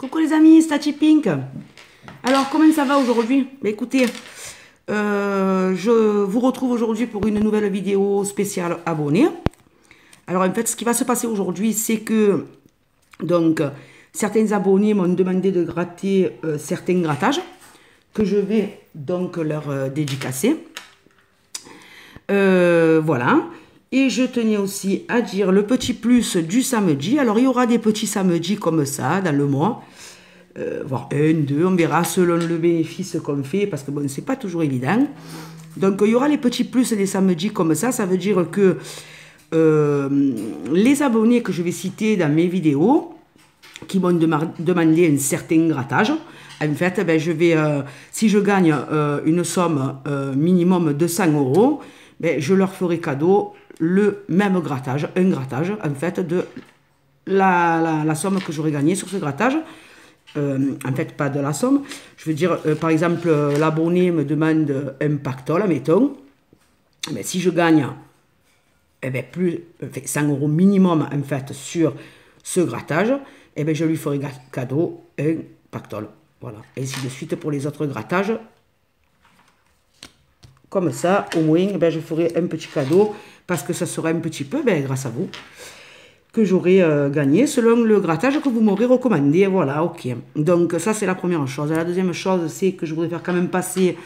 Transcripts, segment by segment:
Coucou les amis, c'est Tati Pink. Alors, comment ça va aujourd'hui? Écoutez, je vous retrouve aujourd'hui pour une nouvelle vidéo spéciale abonnés. Alors, en fait, ce qui va se passer aujourd'hui, c'est que, donc, certains abonnés m'ont demandé de gratter certains grattages que je vais donc leur dédicacer. Voilà. Et je tenais aussi à dire le petit plus du samedi. Alors, il y aura des petits samedis comme ça dans le mois. Voire un, deux, on verra selon le bénéfice qu'on fait, parce que bon, c'est pas toujours évident. Donc, il y aura les petits plus des samedis comme ça veut dire que les abonnés que je vais citer dans mes vidéos, qui m'ont demandé un certain grattage, en fait, ben, je vais, si je gagne une somme minimum de 100 €, ben, je leur ferai cadeau le même grattage, un grattage, en fait, de la somme que j'aurai gagnée sur ce grattage. En fait, pas de la somme. Je veux dire, par exemple, l'abonné me demande un pactole, mettons. Mais si je gagne eh bien, 100 € minimum, en fait, sur ce grattage, eh bien, je lui ferai cadeau un pactole. Voilà. Et ainsi de suite pour les autres grattages. Comme ça, au moins, eh bien, je ferai un petit cadeau, parce que ça sera un petit peu, ben, grâce à vous, que j'aurai gagné selon le grattage que vous m'aurez recommandé. Voilà, ok. Donc ça, c'est la première chose. La deuxième chose, c'est que je voudrais faire quand même passer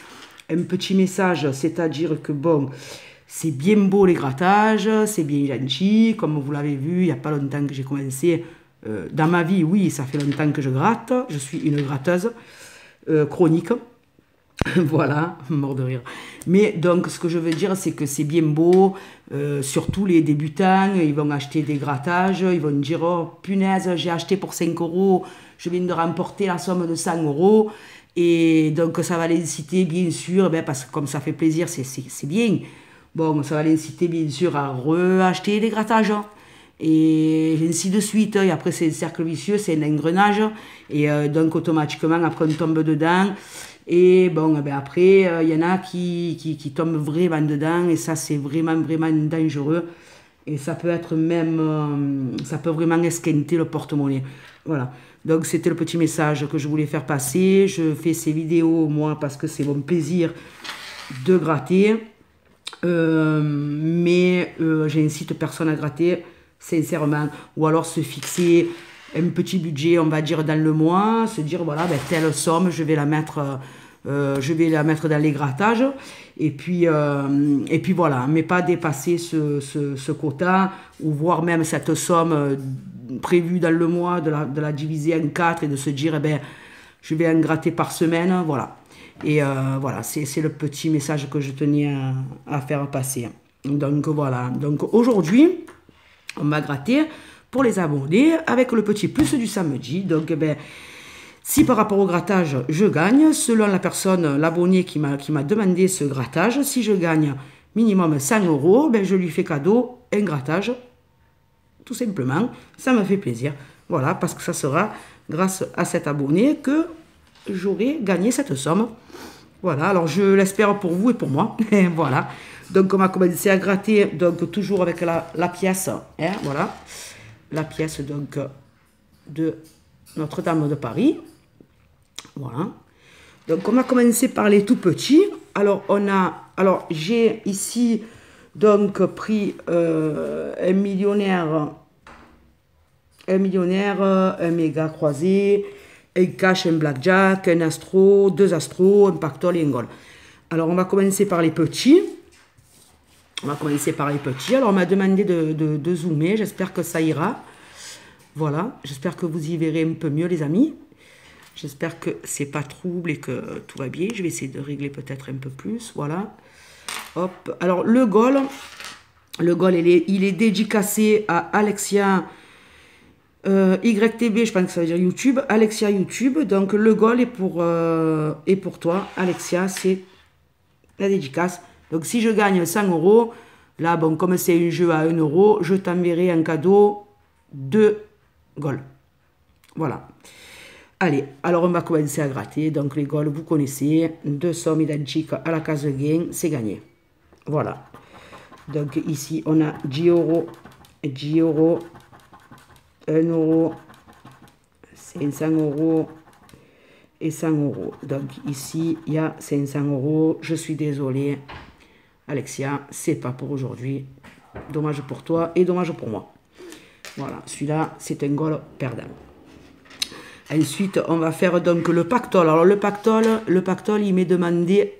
un petit message, c'est-à-dire que bon, c'est bien beau les grattages, c'est bien gentil, comme vous l'avez vu, il n'y a pas longtemps que j'ai commencé. Dans ma vie, oui, ça fait longtemps que je gratte, je suis une gratteuse chronique. Voilà, mort de rire. Mais donc, ce que je veux dire, c'est que c'est bien beau, surtout les débutants, ils vont acheter des grattages, ils vont dire, oh punaise, j'ai acheté pour 5 €, je viens de remporter la somme de 100 €, et donc ça va l'inciter, bien sûr, ben, parce que comme ça fait plaisir, c'est bien, bon, ça va l'inciter, bien sûr, à reacheter des grattages, et ainsi de suite, et après c'est un cercle vicieux, c'est un engrenage, et donc automatiquement, après on tombe dedans. Et bon, ben après, il y en a qui tombent vraiment dedans, et ça, c'est vraiment, vraiment dangereux. Et ça peut être même, ça peut vraiment esquinter le porte-monnaie. Voilà. Donc, c'était le petit message que je voulais faire passer. Je fais ces vidéos, moi, parce que c'est mon plaisir de gratter. Mais j'incite personne à gratter, sincèrement. Ou alors se fixer un petit budget, on va dire, dans le mois, se dire, voilà, ben, telle somme, je vais la mettre dans les grattages, et puis voilà, mais pas dépasser ce quota, ou voire même cette somme prévue dans le mois, de la diviser en 4, et de se dire, eh ben, je vais en gratter par semaine, voilà. Et voilà, c'est le petit message que je tenais à faire passer. Donc voilà, donc aujourd'hui, on va gratter pour les abonnés avec le petit plus du samedi. Donc, ben, si par rapport au grattage, je gagne, selon la personne, l'abonné qui m'a demandé ce grattage, si je gagne minimum 100 €, ben, je lui fais cadeau un grattage, tout simplement. Ça me fait plaisir. Voilà, parce que ça sera grâce à cet abonné que j'aurai gagné cette somme. Voilà, alors je l'espère pour vous et pour moi. Voilà, donc on va commencer à gratter, donc toujours avec la pièce, hein, voilà. La pièce donc de Notre-Dame de Paris. Voilà. Donc on va commencer par les tout petits. Alors j'ai ici donc pris un millionnaire, un méga croisé, un cash, un blackjack, un astro, 2 astros, un pactole et un gold. Alors on va commencer par les petits. Alors, on m'a demandé de zoomer. J'espère que ça ira. Voilà. J'espère que vous y verrez un peu mieux, les amis. J'espère que c'est pas trouble et que tout va bien. Je vais essayer de régler peut-être un peu plus. Voilà. Hop. Alors, le goal, il est dédicacé à Alexia YTB. Je pense que ça veut dire YouTube. Alexia YouTube. Donc, le goal est pour toi, Alexia. C'est la dédicace. Donc, si je gagne 100 €, là, bon, comme c'est un jeu à 1 €, je t'enverrai en cadeau 2 goals. Voilà. Allez, alors on va commencer à gratter. Donc, les goals, vous connaissez. 2 sommes identiques à la case de gain, c'est gagné. Voilà. Donc, ici, on a 10 €, 10 €, 1 €, 500 euros et 100 euros. Donc ici, il y a 500 euros. Je suis désolée, Alexia, c'est pas pour aujourd'hui. Dommage pour toi et dommage pour moi. Voilà, celui-là, c'est un goal perdant. Ensuite, on va faire donc le pactole. Alors le pactole, il m'est demandé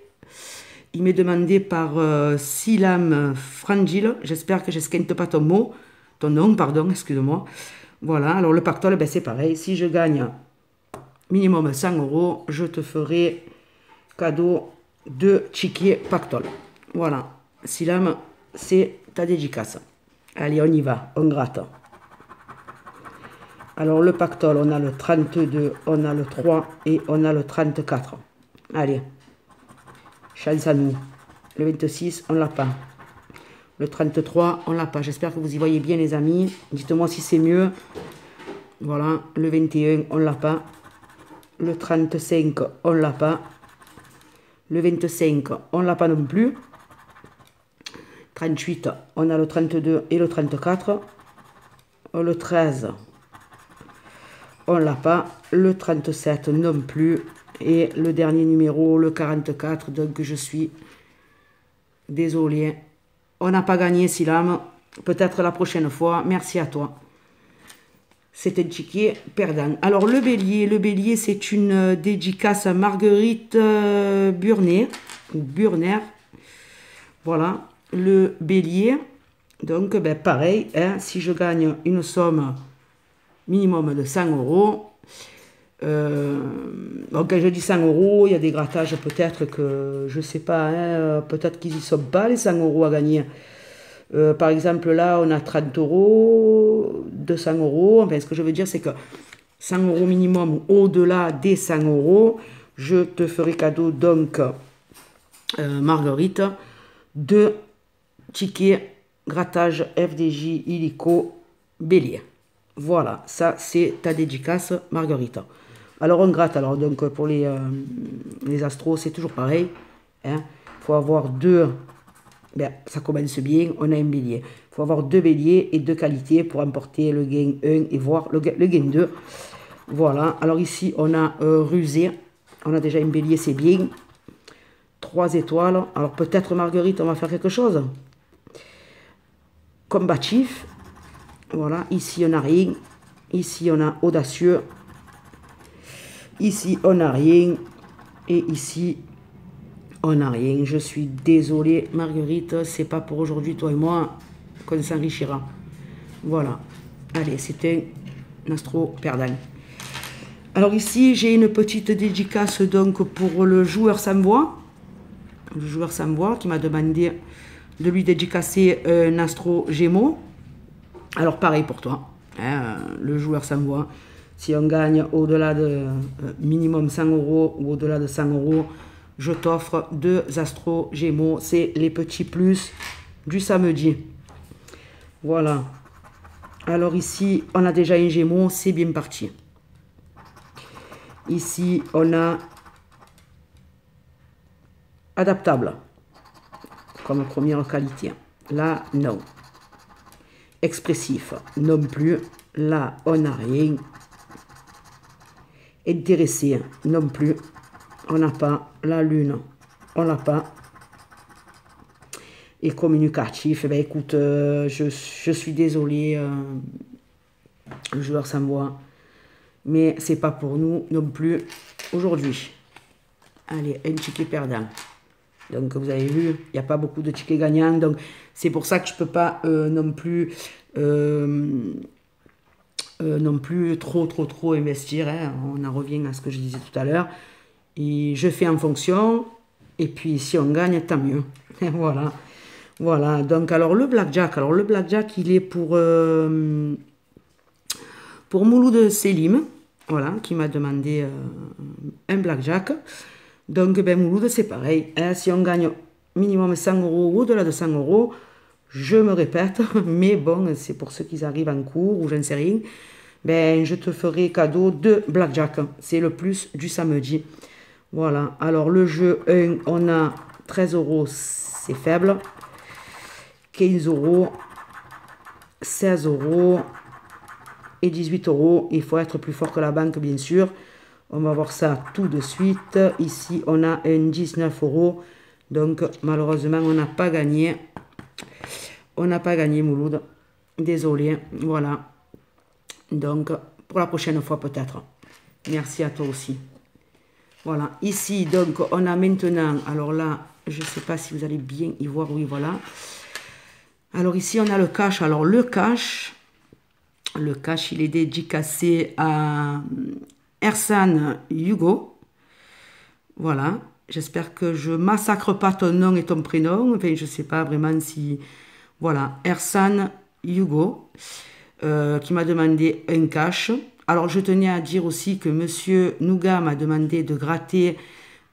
par Silam Frangil. J'espère que je n'esquinte pas ton nom, pardon, excuse-moi. Voilà, alors le pactole, ben, c'est pareil. Si je gagne minimum 100 euros, je te ferai cadeau de tickets pactole. Voilà, Silam, c'est ta dédicace. Allez, on y va, on gratte. Alors le pactole, on a le 32, on a le 3 et on a le 34. Allez, chance à nous. Le 26, on l'a pas. Le 33, on l'a pas. J'espère que vous y voyez bien les amis. Dites-moi si c'est mieux. Voilà, le 21, on l'a pas. Le 35, on l'a pas. Le 25, on l'a pas non plus. 38, on a le 32 et le 34. Le 13, on l'a pas. Le 37 non plus. Et le dernier numéro, le 44. Donc je suis désolée. On n'a pas gagné, Silam. Peut-être la prochaine fois. Merci à toi. C'est un ticket perdant. Alors le bélier, c'est une dédicace à Marguerite Burner. Voilà. Le bélier. Donc ben, pareil, hein, si je gagne une somme minimum de 100 euros. Donc quand je dis 100 euros, il y a des grattages peut-être que, je sais pas, hein, peut-être qu'ils n'y sont pas les 100 euros à gagner. Par exemple là, on a 30 euros, 200 euros. Enfin, ce que je veux dire, c'est que 100 euros minimum, au-delà des 100 euros, je te ferai cadeau, donc, Marguerite, de tickets grattage FDJ illico bélier. Voilà, ça c'est ta dédicace, Marguerite. Alors on gratte, alors donc pour les astros, c'est toujours pareil. Hein. Faut avoir deux, ben, ça commence bien, on a un bélier. Il faut avoir deux béliers et deux qualités pour emporter le gain 1 et voir le gain 2. Voilà, alors ici on a rusé, on a déjà un bélier, c'est bien. 3 étoiles, alors peut-être Marguerite, on va faire quelque chose. Combatif. Voilà, ici on n'a rien, ici on a audacieux, ici on n'a rien, et ici on n'a rien. Je suis désolée Marguerite, c'est pas pour aujourd'hui, toi et moi, qu'on s'enrichira. Voilà, allez, c'était un astro perdant. Alors ici, j'ai une petite dédicace donc pour le joueur sans voix. Le joueur sans voix qui m'a demandé de lui dédicacer un astro Gémeaux. Alors pareil pour toi, hein, le joueur sans voix, si on gagne au-delà de minimum 100 euros ou au-delà de 100 euros, je t'offre 2 astros Gémeaux, c'est les petits plus du samedi. Voilà, alors ici on a déjà un Gémeaux, c'est bien parti. Ici on a adaptable comme première qualité, là non. Expressif, non plus. Là, on n'a rien. Intéressé, non plus. On n'a pas. La lune, on n'a pas. Et communicatif, ben écoute, je suis désolée, le joueur sans voix. Mais c'est pas pour nous non plus aujourd'hui. Allez, un ticket perdant. Donc vous avez vu, il n'y a pas beaucoup de tickets gagnants. Donc c'est pour ça que je ne peux pas non plus trop investir. Hein. On en revient à ce que je disais tout à l'heure. Et je fais en fonction. Et puis si on gagne, tant mieux. Et voilà. Voilà. Donc alors le blackjack. Alors le blackjack, il est pour Mouloud Selim. Voilà, qui m'a demandé un blackjack. Donc, ben, Mouloud, c'est pareil. Hein, si on gagne minimum 100 euros ou au-delà de 100 euros, je me répète, mais bon, c'est pour ceux qui arrivent en cours ou je ne sais rien, ben, je te ferai cadeau de blackjack. C'est le plus du samedi. Voilà. Alors, le jeu 1, on a 13 euros, c'est faible. 15 euros, 16 euros et 18 euros. Il faut être plus fort que la banque, bien sûr. On va voir ça tout de suite. Ici, on a un 19 euros. Donc, malheureusement, on n'a pas gagné. On n'a pas gagné, Mouloud. Désolé. Voilà. Donc, pour la prochaine fois, peut-être. Merci à toi aussi. Voilà. Ici, donc, on a maintenant... Alors là, je ne sais pas si vous allez bien y voir. Oui, voilà. Alors, ici, on a le cash. Alors, le cash, il est dédicacé à Ersan Hugo. Voilà. J'espère que je massacre pas ton nom et ton prénom. Enfin, je sais pas vraiment si... Voilà. Ersan Hugo, qui m'a demandé un cash. Alors, je tenais à dire aussi que Monsieur Nougat m'a demandé de gratter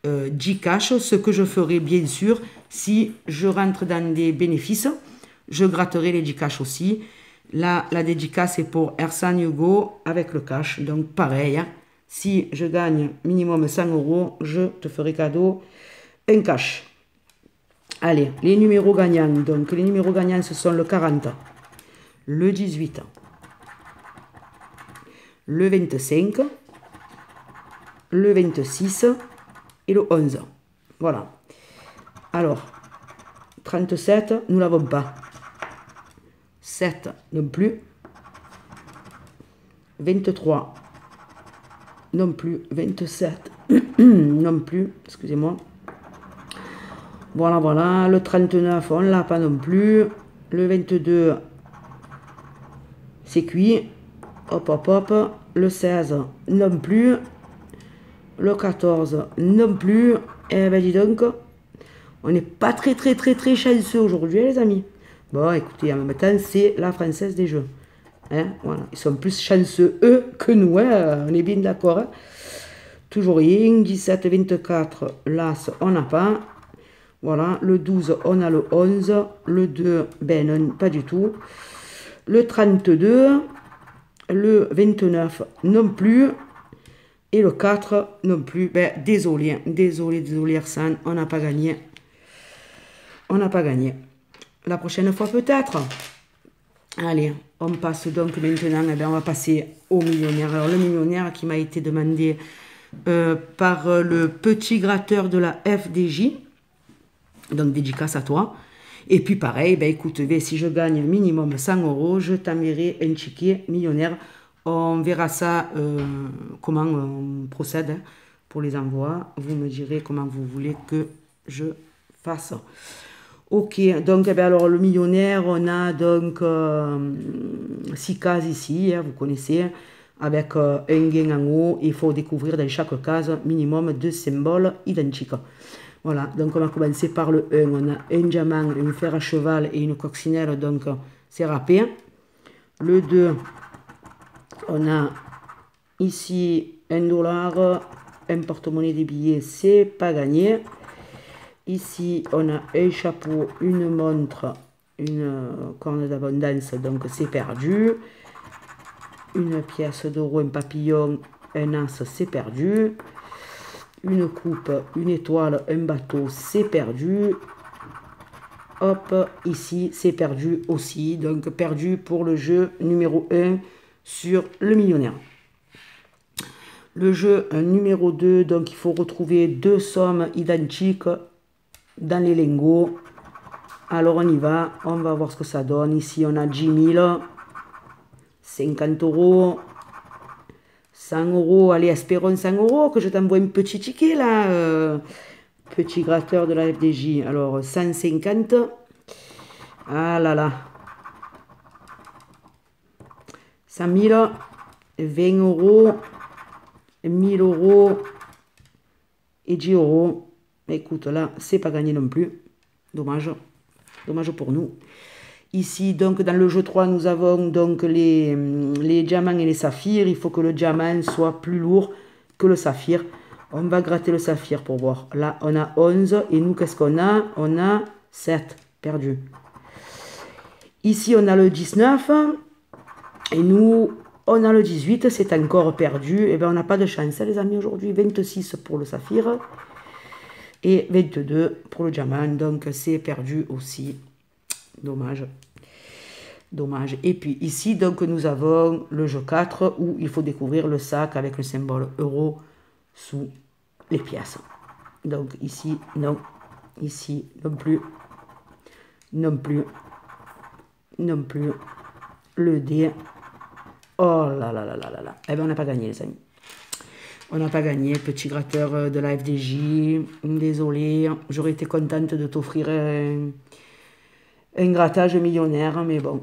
10 cash, ce que je ferai bien sûr si je rentre dans des bénéfices. Je gratterai les 10 cash aussi. Là, la dédicace est pour Ersan Hugo avec le cash. Donc, pareil, hein. Si je gagne minimum 100 euros, je te ferai cadeau un cash. Allez, les numéros gagnants. Donc, les numéros gagnants, ce sont le 40, le 18, le 25, le 26 et le 11. Voilà. Alors, 37, nous ne l'avons pas. 7 non plus. 23 non plus. 27 non plus. Excusez-moi. Voilà, voilà. Le 39, on ne l'a pas non plus. Le 22, c'est cuit. Hop, hop, hop. Le 16, non plus. Le 14, non plus. Eh ben, dis donc, on n'est pas très chanceux aujourd'hui, les amis. Bon, écoutez, en même temps, c'est la Française des Jeux. Hein, voilà. Ils sont plus chanceux, eux, que nous. Hein, on est bien d'accord. Hein. Toujours rien. 17, 24, l'As, on n'a pas. Voilà. Le 12, on a le 11. Le 2, ben non, pas du tout. Le 32, le 29, non plus. Et le 4, non plus. Ben, désolé, Ersan, on n'a pas gagné. On n'a pas gagné. La prochaine fois, peut-être. Allez, on passe donc maintenant, eh bien, on va passer au millionnaire. Alors, le millionnaire qui m'a été demandé par le petit gratteur de la FDJ. Donc, dédicace à toi. Et puis, pareil, ben, écoute, si je gagne minimum 100 euros, je t'enverrai un ticket millionnaire. On verra ça, comment on procède hein, pour les envois. Vous me direz comment vous voulez que je fasse. Ok, donc eh bien, alors le millionnaire, on a donc 6 cases ici, hein, vous connaissez, avec un gain en haut. Il faut découvrir dans chaque case minimum 2 symboles identiques. Voilà, donc on va commencer par le 1. On a un diamant, une fer à cheval et une coccinelle, donc c'est râpé. Le 2, on a ici $1, un porte-monnaie des billets, c'est pas gagné. Ici, on a un chapeau, une montre, une corne d'abondance, donc c'est perdu. Une pièce d'euro, un papillon, un as, c'est perdu. Une coupe, une étoile, un bateau, c'est perdu. Hop, ici, c'est perdu aussi. Donc, perdu pour le jeu numéro 1 sur le millionnaire. Le jeu numéro 2, donc il faut retrouver 2 sommes identiques dans les lingots. Alors on y va, on va voir ce que ça donne. Ici on a 10 000, 50 euros, 100 euros. Allez, espérons 100 euros, que je t'envoie un petit ticket là, petit gratteur de la FDJ. Alors 150, ah là là, 100 000, 20 euros, 1000 euros et 10 euros. Écoute, là, c'est pas gagné non plus. Dommage. Dommage pour nous. Ici, donc, dans le jeu 3, nous avons donc les diamants et les saphirs. Il faut que le diamant soit plus lourd que le saphir. On va gratter le saphir pour voir. Là, on a 11. Et nous, qu'est-ce qu'on a? On a 7. Perdu. Ici, on a le 19. Et nous, on a le 18. C'est encore perdu. Et bien, on n'a pas de chance, les amis, aujourd'hui. 26 pour le saphir. Et 22 pour le diamant, donc c'est perdu aussi. Dommage. Dommage. Et puis ici, donc, nous avons le jeu 4 où il faut découvrir le sac avec le symbole euro sous les pièces. Donc ici, non. Ici, non plus. Non plus. Non plus. Le dé. Oh là là là là là là. Eh bien, on n'a pas gagné, les amis. On n'a pas gagné. Petit gratteur de la FDJ. Désolé. J'aurais été contente de t'offrir un grattage millionnaire, mais bon.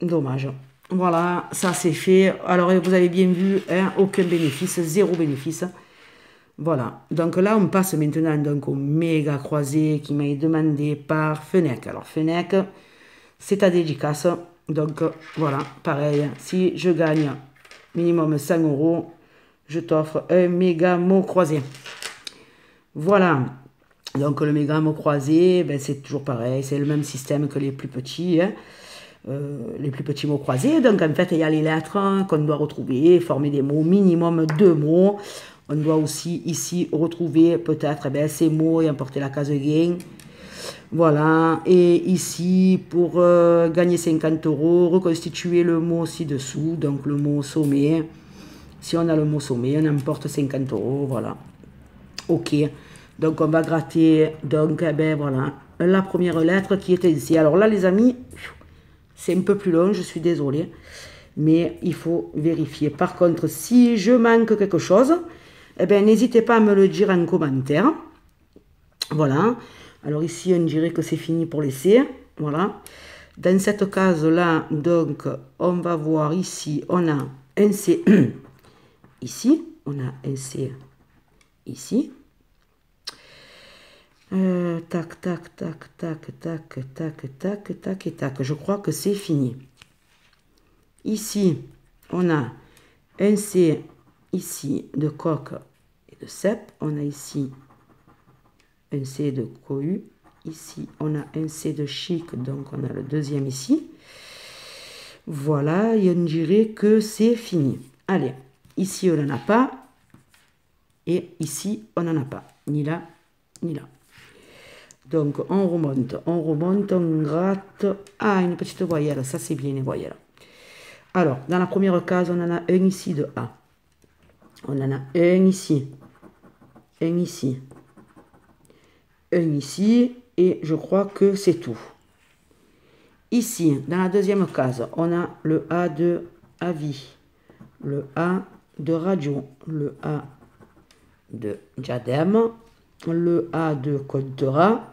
Dommage. Voilà, ça c'est fait. Alors, vous avez bien vu, hein, aucun bénéfice, zéro bénéfice. Voilà. Donc là, on passe maintenant donc, au méga croisé qui m'a demandé par Fenech. Alors, Fenech, c'est ta dédicace. Donc, voilà, pareil. Si je gagne minimum 100 €, je t'offre un méga mot croisé. Voilà. Donc, le méga mot croisé, ben, c'est toujours pareil. C'est le même système que les plus petits, hein. Les plus petits mots croisés. Donc, en fait, il y a les lettres qu'on doit retrouver, former des mots, minimum 2 mots. On doit aussi, ici, retrouver peut-être ces mots et emporter la case gain. Voilà. Et ici, pour gagner 50 €, reconstituer le mot ci-dessous. Donc, le mot sommet. Si on a le mot sommet, on emporte 50 €. Voilà. OK. Donc, on va gratter. Donc, voilà. La première lettre qui était ici. Alors là, les amis... C'est un peu plus long, je suis désolée, mais il faut vérifier. Par contre, si je manque quelque chose, eh bien, n'hésitez pas à me le dire en commentaire. Voilà. Alors ici, on dirait que c'est fini pour les C. Voilà. Dans cette case-là, donc, on va voir ici, on a un C ici. On a un C ici. Tac, tac, tac, tac, tac, tac, tac, tac et tac. Je crois que c'est fini. Ici, on a un C ici de coq et de cep. On a ici un C de cohu. Ici, on a un C de chic, donc on a le deuxième ici. Voilà, et on dirait que c'est fini. Allez, ici, on n'en a pas. Et ici, on n'en a pas. Ni là, ni là. Donc, on remonte, on gratte. Ah, une petite voyelle, ça c'est bien les voyelles. Alors, dans la première case, on en a un ici de A. On en a un ici, un ici, un ici, et je crois que c'est tout. Ici, dans la deuxième case, on a le A de avis, le A de radio, le A de diadème, le A de comptera,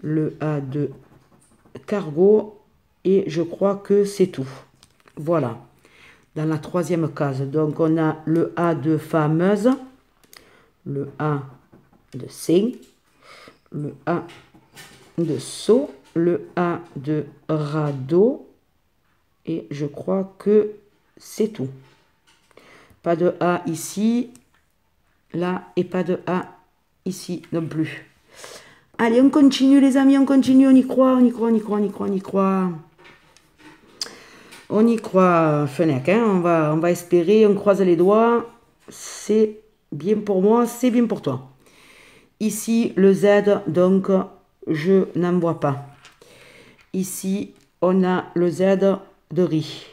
le A de cargo, et je crois que c'est tout. Voilà. Dans la troisième case, donc on a le A de fameuse, le A de sein, le A de seau, le A de radeau, et je crois que c'est tout. Pas de A ici, là, et pas de A ici non plus. Allez, on continue les amis, on continue, on y croit, on y croit, on y croit, on y croit, on y croit. On y croit, Fenech, hein, on va espérer, on croise les doigts. C'est bien pour moi, c'est bien pour toi. Ici, le Z, donc, je n'en vois pas. Ici, on a le Z de riz.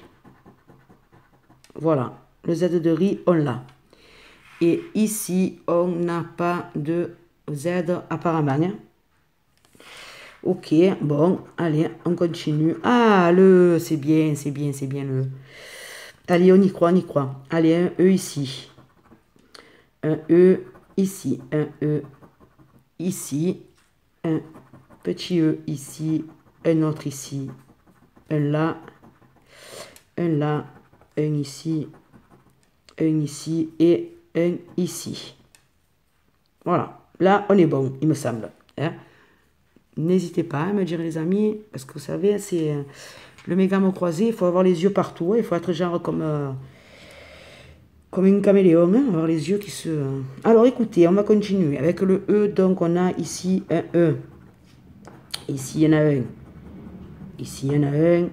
Voilà, le Z de riz, on l'a. Et ici, on n'a pas de Z apparemment. Hein. Ok, bon, allez, on continue. Ah, le, c'est bien le. Allez, on y croit, on y croit. Allez, un E ici. Un E ici. Un E ici. Un petit E ici. Un autre ici. Un là. Un là. Un ici. Un ici. Et un ici. Voilà. Là, on est bon, il me semble. Hein? N'hésitez pas à me dire les amis, parce que vous savez, c'est le méga mot croisé, il faut avoir les yeux partout, il faut être genre comme une caméléon, hein, avoir les yeux qui se... Alors écoutez, on va continuer avec le E, donc on a ici un E, ici il y en a un, ici il y en a un,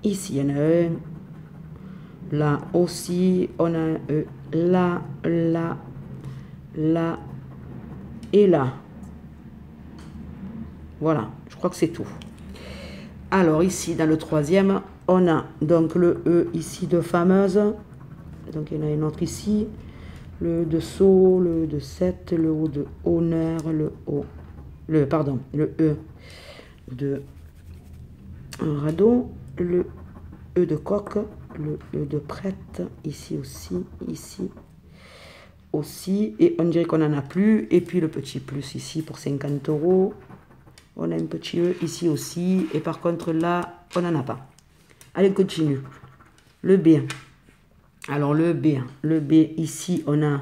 ici il y en a un, là aussi on a un E, là, là, là et là. Voilà, je crois que c'est tout. Alors ici, dans le troisième, on a donc le E ici de fameuse. Donc il y en a une autre ici. Le E de saut, le E de 7, le O de honneur, le E de radeau, le E de coq, le E de prête, ici aussi, et on dirait qu'on n'en a plus, et puis le petit plus ici pour 50 €. On a un petit E ici aussi, et par contre là, on n'en a pas. Allez, on continue. Le B. Alors le B ici, on a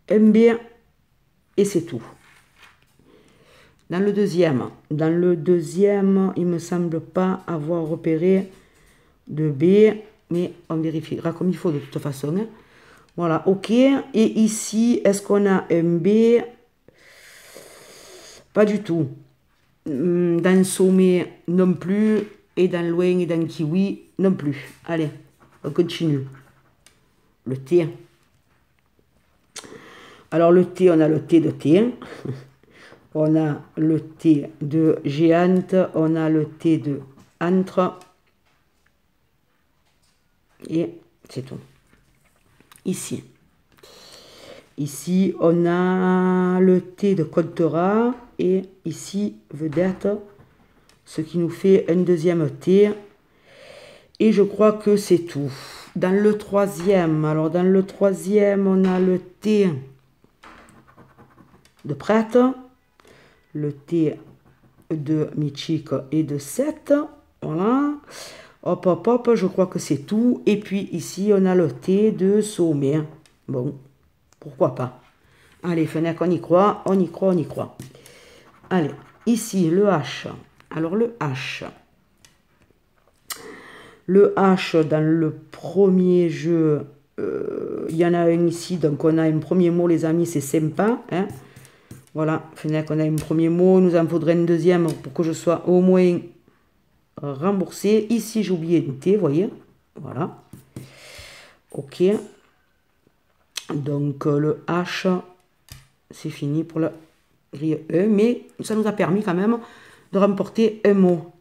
un B, et c'est tout. Dans le deuxième, il me semble pas avoir repéré de B, mais on vérifiera comme il faut de toute façon. Hein. Voilà, ok. Et ici, est-ce qu'on a un B? Pas du tout. Dans sommet non plus, et dans loin et dans kiwi non plus. Allez, on continue. Le T. Alors le T, on a le T de T. On a le T de géante, on a le T de entre, et c'est tout. Ici, on a le T de Coltera, et ici, vedette, ce qui nous fait un deuxième T, et je crois que c'est tout. Dans le troisième, on a le T de prêtre, le T de Michik et de 7, voilà, hop, je crois que c'est tout, et puis ici on a le T de sommet, bon, pourquoi pas, allez, fenêtre, on y croit, allez, ici le H, alors le H, dans le premier jeu, il y en a un ici, donc on a un premier mot les amis, c'est sympa, hein. Voilà, fenêtre, on a un premier mot, nous en faudrait un deuxième pour que je sois au moins remboursé. Ici, j'ai oublié une T, vous voyez. Voilà. Ok. Donc, le H, c'est fini pour la grille E, mais ça nous a permis quand même de remporter un mot.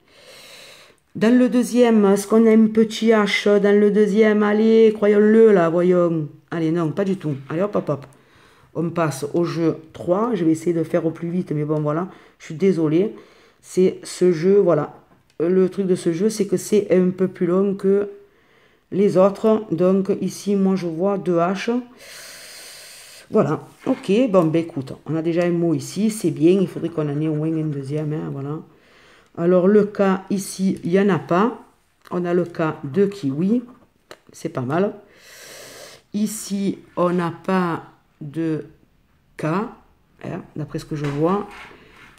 Dans le deuxième, est-ce qu'on a un petit H dans le deuxième? Allez, croyons-le là, voyons. Allez, non, pas du tout. Allez, hop. On passe au jeu 3. Je vais essayer de faire au plus vite, mais bon, voilà. Je suis désolée. C'est ce jeu, voilà. Le truc de ce jeu, c'est que c'est un peu plus long que les autres. Donc, ici, moi, je vois 2 H. Voilà. Ok, bon, ben écoute, on a déjà un mot ici. C'est bien. Il faudrait qu'on en ait au moins un deuxième. Hein, voilà. Alors, le cas, ici, il n'y en a pas. On a le cas de kiwi. C'est pas mal. Ici, on n'a pas de K, hein, d'après ce que je vois.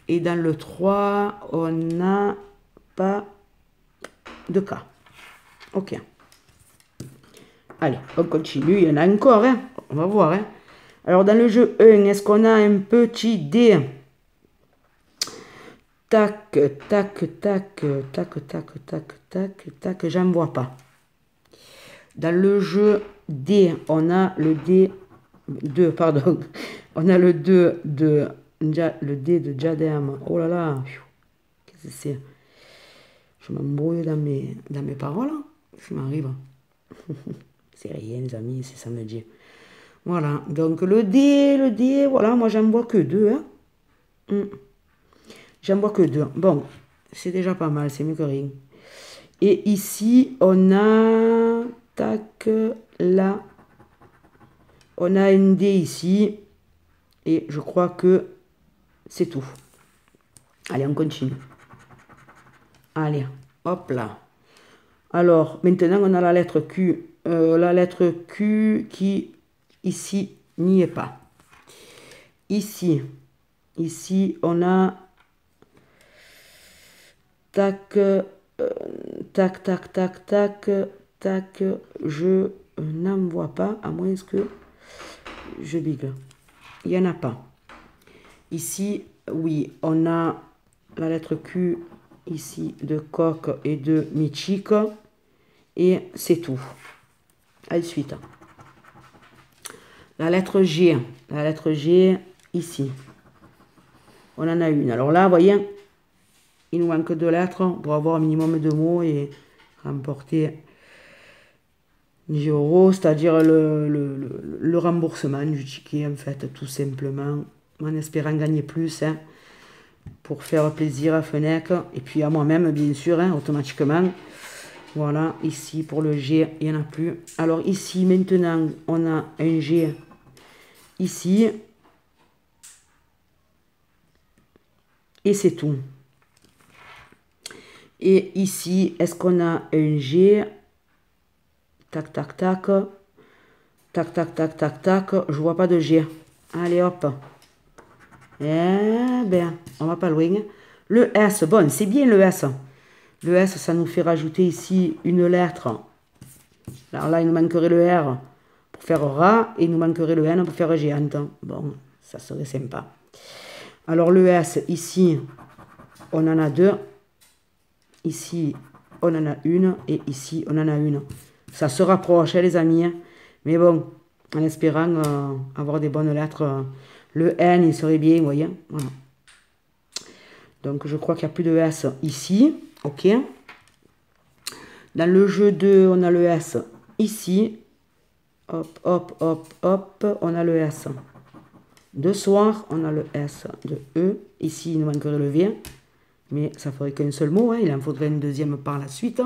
Et dans le 3, on n'a pas de K. Ok. Allez, on continue. Il y en a encore. Hein. On va voir. Hein. Alors, dans le jeu 1, est-ce qu'on a un petit D? Tac, j'en vois pas. Dans le jeu D, on a le D2, pardon. On a le D de diadème. Oh là là. Qu'est-ce que c'est? Je m'embrouille dans mes paroles. Ça m'arrive. C'est rien, les amis, c'est samedi. Voilà. Donc, le D, voilà, moi, j'en vois que 2. Hein. J'en vois que 2. Bon, c'est déjà pas mal, c'est mieux que rien. Et ici, on a... Tac, là. On a un D ici. Et je crois que c'est tout. Allez, on continue. Allez, hop là. Alors, maintenant, on a la lettre Q. La lettre Q qui, ici, n'y est pas. Ici, on a... Tac, je n'en vois pas, à moins que je bigle. Il n'y en a pas. Ici, oui, on a la lettre Q, ici, de coq et de michik, et c'est tout. Ensuite, la lettre G, ici, on en a une. Alors là, vous voyez, il nous manque 2 lettres pour avoir un minimum de mots, et remporter 10 euros, c'est-à-dire le remboursement du ticket, en fait, tout simplement, en espérant gagner plus, hein, pour faire plaisir à Fenech, et puis à moi-même, bien sûr, hein, automatiquement. Voilà, ici, pour le G, il n'y en a plus. Alors ici, maintenant, on a un G, ici, et c'est tout. Et ici, est-ce qu'on a un G? Tac, tac, tac. Tac, tac, tac, tac, tac. Je vois pas de G. Allez, hop. Eh bien, on va pas loin. Le S, bon, c'est bien le S. Le S, ça nous fait rajouter ici une lettre. Alors là, il nous manquerait le R pour faire rat et il nous manquerait le N pour faire géante. Bon, ça serait sympa. Alors le S, ici, on en a deux. Ici, on en a une et ici, on en a une. Ça se rapproche, hein, les amis. Hein. Mais bon, en espérant avoir des bonnes lettres. Le N, il serait bien, vous voyez. Voilà. Donc, je crois qu'il n'y a plus de S ici. OK. Dans le jeu 2, on a le S ici. Hop, hop, hop, hop. On a le S de soir. On a le S de E. Ici, il nous manquerait le V. Mais ça ne ferait qu'un seul mot. Hein. Il en faudrait une deuxième par la suite.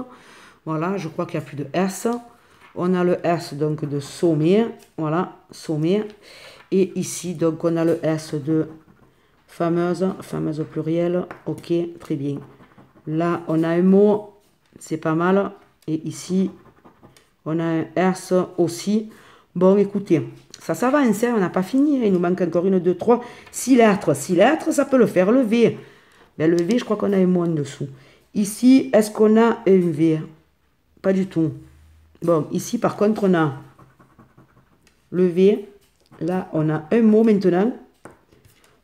Voilà, je crois qu'il n'y a plus de S. On a le S donc de sommet. Voilà, sommet. Et ici, donc, on a le S de fameuse, fameuse au pluriel. OK, très bien. Là, on a un mot, c'est pas mal. Et ici, on a un S aussi. Bon, écoutez, ça avance, hein, on n'a pas fini. Il nous manque encore une, deux, trois, 6 lettres. 6 lettres, ça peut le faire, le V. Ben, le V, je crois qu'on a un mot en dessous. Ici, est-ce qu'on a un V? Pas du tout. Bon, ici, par contre, on a le V. Là, on a un mot maintenant.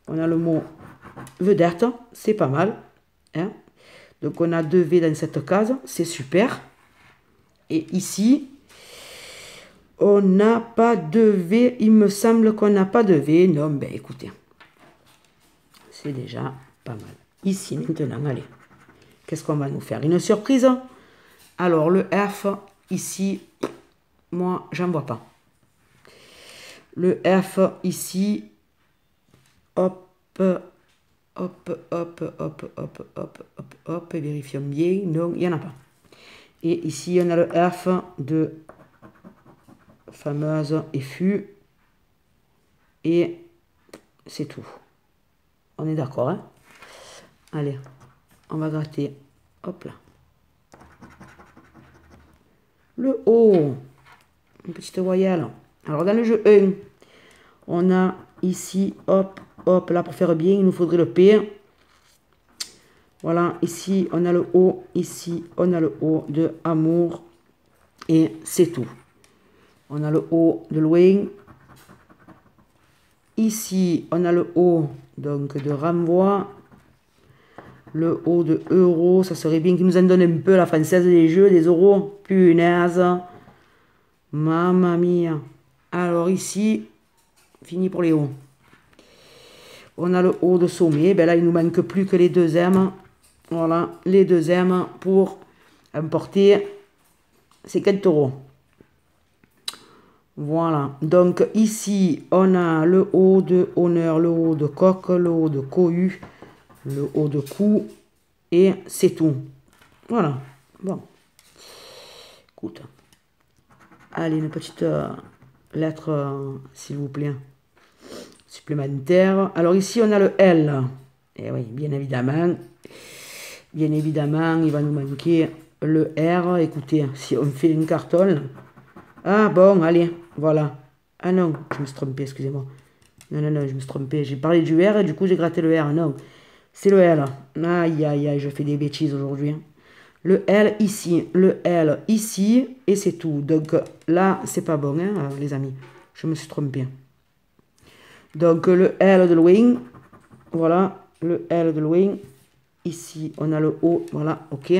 On a le mot vedette. C'est pas mal. Hein? Donc, on a 2 V dans cette case. C'est super. Et ici, on n'a pas de V. Il me semble qu'on n'a pas de V. Non, ben écoutez. C'est déjà pas mal. Ici, maintenant, allez. Qu'est-ce qu'on va nous faire? Une surprise? Alors, le F, ici, moi, j'en vois pas. Le F, ici, hop, hop, hop, hop, hop, hop, hop, hop, et vérifions bien. Non, il n'y en a pas. Et ici, on a le F de fameuse FU. Et c'est tout. On est d'accord, hein? Allez, on va gratter. Hop là. Le O. Une petite voyelle. Alors, dans le jeu 1, on a ici, hop, hop, là, pour faire bien, il nous faudrait le P. Voilà, ici, on a le O. Ici, on a le O de amour. Et c'est tout. On a le O de loin. Ici, on a le O, donc, de renvoi. Le O de euro, ça serait bien qu'il nous en donne un peu, la française des jeux, des euros. Punaise. Mamma mia. Alors ici, fini pour les O. On a le O de sommet. Ben là, il ne nous manque plus que les 2 M. Voilà, les 2 M pour emporter 50 euros. Voilà. Donc ici, on a le O de honneur, le O de coq, le O de cohu, le O de cou. Et c'est tout. Voilà. Bon. Écoute. Allez, une petite lettre, s'il vous plaît, supplémentaire. Alors ici, on a le L. Et oui, bien évidemment. Bien évidemment, il va nous manquer le R. Écoutez, si on fait une cartonne. Ah bon, allez, voilà. Ah non, je me suis trompé, excusez-moi. Non, non, non, je me suis trompé. J'ai parlé du R et du coup, j'ai gratté le R. Non, c'est le L. Aïe, aïe, aïe, je fais des bêtises aujourd'hui. Le L ici, le L ici, et c'est tout. Donc là, c'est pas bon, hein, les amis. Je me suis trompé. Donc le L de loin, voilà, le L de loin. Ici, on a le O, voilà, ok.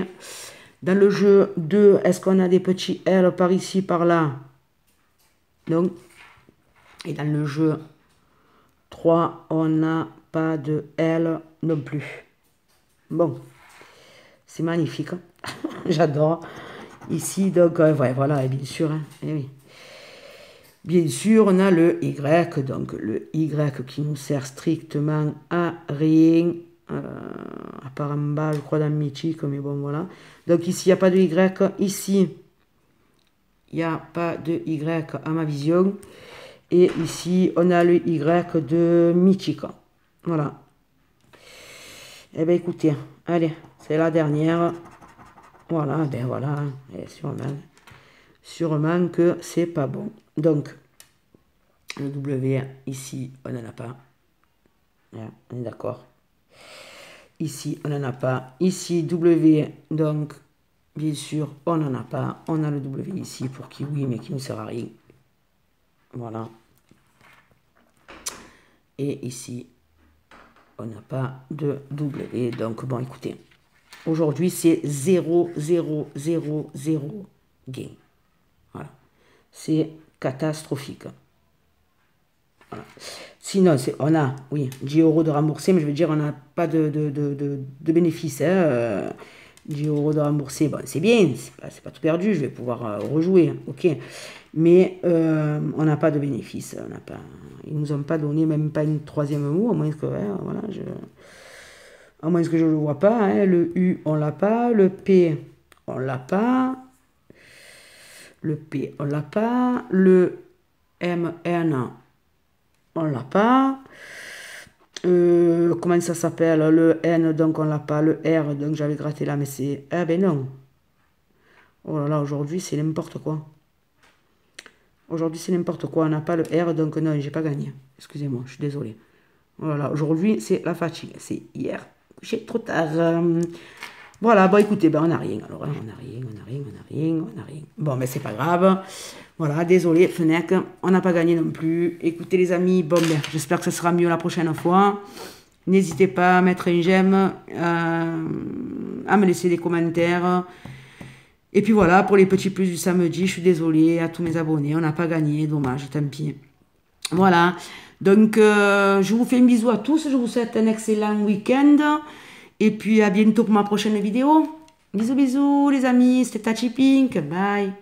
Dans le jeu 2, est-ce qu'on a des petits L par ici, par là? Non. Et dans le jeu 3, on n'a pas de L non plus. Bon, c'est magnifique. Hein. J'adore. Ici, donc, ouais, voilà, et bien sûr, hein, eh oui. Bien sûr, on a le Y, donc le Y qui nous sert strictement à rien. À part en bas, je crois, dans Mythique, mais bon, voilà. Donc ici, il n'y a pas de Y. Ici, il n'y a pas de Y à ma vision. Et ici, on a le Y de Mythique. Voilà. Eh bien, écoutez, allez, c'est la dernière. Voilà, ben voilà. Et sûrement que c'est pas bon. Donc, le W, ici, on n'en a pas. On est d'accord. Ici, on n'en a pas. Ici, W, donc, bien sûr, on n'en a pas. On a le W ici pour qui, oui, mais qui ne sert à rien. Voilà. Et ici, on n'a pas de W. Donc, bon, écoutez. Aujourd'hui, c'est 0, 0, 0, 0 gain. Voilà. C'est catastrophique. Voilà. Sinon, on a, oui, 10 € de remboursé, mais je veux dire, on n'a pas de bénéfice. Hein. 10 € de remboursé, bon, c'est bien, c'est pas tout perdu, je vais pouvoir rejouer, ok. Mais on n'a pas de bénéfice. Ils ne nous ont pas donné même pas une troisième moue, à moins que, hein, voilà, à moins que je ne le vois pas. Hein. Le U, on l'a pas. Le P, on l'a pas. Le P, on l'a pas. Le MN, on l'a pas. Comment ça s'appelle? Le N, donc on l'a pas. Le R, donc j'avais gratté là, mais c'est... Ah ben non. Oh là là, aujourd'hui, c'est n'importe quoi. Aujourd'hui, c'est n'importe quoi. On n'a pas le R, donc non, j'ai pas gagné. Excusez-moi, je suis désolé. Voilà, aujourd'hui, c'est la fatigue. C'est hier. J'ai trop tard. Voilà, bon écoutez, ben on n'a rien. Alors, hein, on n'a rien, on n'a rien, on n'a rien, on n'a rien. Bon, mais c'est pas grave. Voilà, désolé, Fenech, on n'a pas gagné non plus. Écoutez les amis, bon, ben, j'espère que ce sera mieux la prochaine fois. N'hésitez pas à mettre un j'aime, à me laisser des commentaires. Et puis voilà, pour les petits plus du samedi, je suis désolée à tous mes abonnés, on n'a pas gagné, dommage, tant pis. Voilà, donc je vous fais un bisou à tous, je vous souhaite un excellent week-end. Et puis à bientôt pour ma prochaine vidéo. Bisous bisous les amis, c'était Tachi Pink, bye.